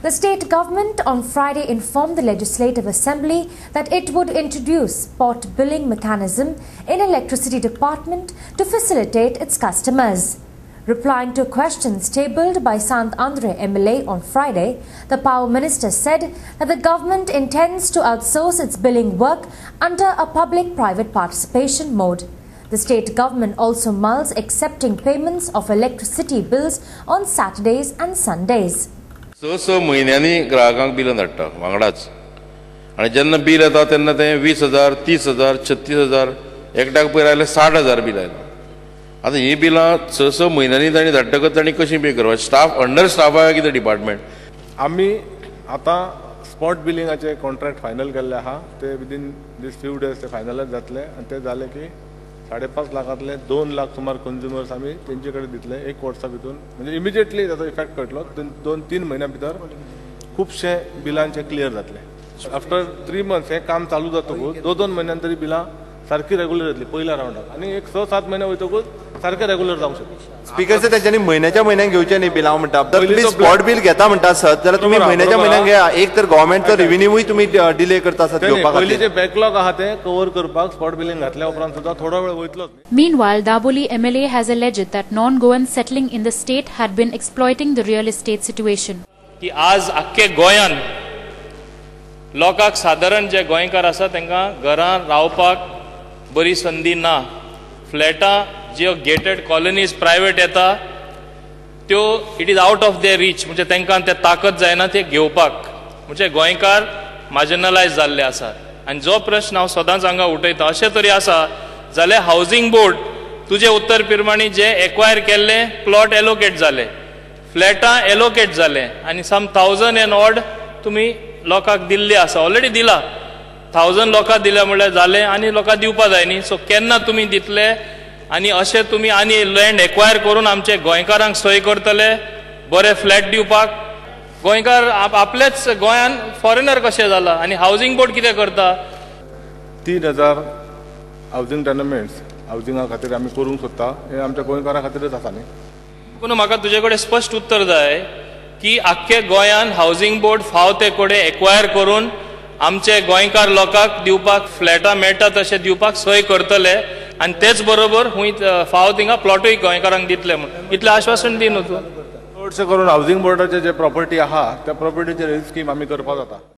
The state government on Friday informed the Legislative Assembly that it would introduce spot billing mechanism in Electricity Department to facilitate its customers. Replying to questions tabled by Sant Andre MLA on Friday, the Power Minister said that the government intends to outsource its billing work under a public-private participation mode. The state government also mulls accepting payments of electricity bills on Saturdays and Sundays. स म्हयन्यांनी ग्राहकांक बिलां धाडटा वांगडाच आनी जेन्ना bill येता तेन्ना तें 20,000, 30,000, 36,000 एकट्याक पयर आयलें 60,000 बिल आयलां. आतां ही बिलां स म्हयन्यांनी तांणी धाडटकच तांणी कशी पे करपाची? स्टाफ अंडर स्टाफ आहा कितें डिपार्टमेंट? आमी आतां स्पॉट बिलिंगाचे कॉन्ट्रॅक्ट फायनल केल्ले आहा ते विदीन दीस फ्यू डेज ते फायनलच जातले आनी ते जाले की 5.5 लाखांतले 2 लाख सुमार कंज्युमर्स आमी तेंचे कडेन दितले एक वर्सा भितर. म्हणजे इमिजिएटली ताचो इफेक्ट कळटलो. 2-3 म्हयन्या भितर खुबशे बिलांचे क्लियर जातले. आफ्टर 3 मंथ्स हे काम चालू जातकूच 2-2 म्हयन्यान तरी बिलां सारकी रेग्युलर जातली पयल्या रावंडाक आनी एक 6-7 म्हयने वयतकूच सारके रेग्युलर जावंक शकता. स्पीकर तेंच्यांनी म्हयन्याच्या म्हयन्याक घेवचे न्ही बिलां म्हणटा. तुम्ही स्पॉट बिल घेता म्हणटा सत जाल्यार तुम्ही म्हयन्याच्या म्हयन्याक घेया. एक तर गव्हर्नमेंटचो रेव्हेन्यूय तुम्ही डिले करता सत घेवपाक. पयलीं जे बॅकलॉग आहा ते कव्हर करपाक स्पॉट बिलिंग घातल्या उपरांत सुद्दां थोडा वेळ वयतलो. Meanwhile, Daboli MLA has alleged that non-Goans settling in the state had been exploiting the real estate situation. की आज आख्खे गोंयान लोकांक सादारण जे गोंयकार आसा तांकां घरां रावपाक बरी संदी ना. फ्लॅटां ज्यो गेटेड कॉलनीज प्रायवेट येता त्यो it is out of their reach. म्हणजे तांकां ते ताकद जायना ते घेवपाक. म्हणजे गोंयकार मार्जिनलायज जाल्ले आसा. आनी जो प्रश्न हांव सदांच हांगा उठयता अशें तरी आसा जाल्यार हावसिंग बोर्ड तुजे उत्तर प्रमाणे जे एक्वायर केल्ले प्लॉट एलोकेट जाले, फ्लॅटां एलोकेट जाले आनी सम 1000 एंड ऑड तुमी लोकांक दिल्ले आसा. ऑलरेडी दिला 1000 लोकांक दिले म्हळ्यार जालें आनी लोकांक दिवपा जाय न्ही. सो केन्ना तुमी दितले आनी अशें तुमी आनी लँड एक्वायर करून आमचे गोंयकारांक सोय करतले बरे फ्लॅट दिवपाक? गोंयकार आपलेच गोंयान फॉरेनर कशें जाला आनी हावसिंग बोर्ड कितें करता? 3,000 हावसिंग टॅनमेंट्स हावसिंगा खातीर आमी करूंक सोदता. हे आमच्या गोंयकारां खातीरच आसा न्ही. पूण म्हाका तुजे कडेन स्पश्ट उत्तर जाय की आख्खे गोंयान हावसिंग बोर्ड फाव ते कडेन एक्वायर करून आमचे गोंयकार लोकांक दिवपाक फ्लॅटां मेळटा तशें दिवपाक सोय करतले आनी तेच बरोबर खूंय फाव थिंगा प्लॉटूय गोंयकारांक दितले म्हणून इतलें आश्वासन दी न्हू तूं? चडशें करून हावसिंग बोर्डाचे जे प्रॉपर्टी आहा त्या प्रॉपर्टीचेर स्कीम आमी करपाक जाता.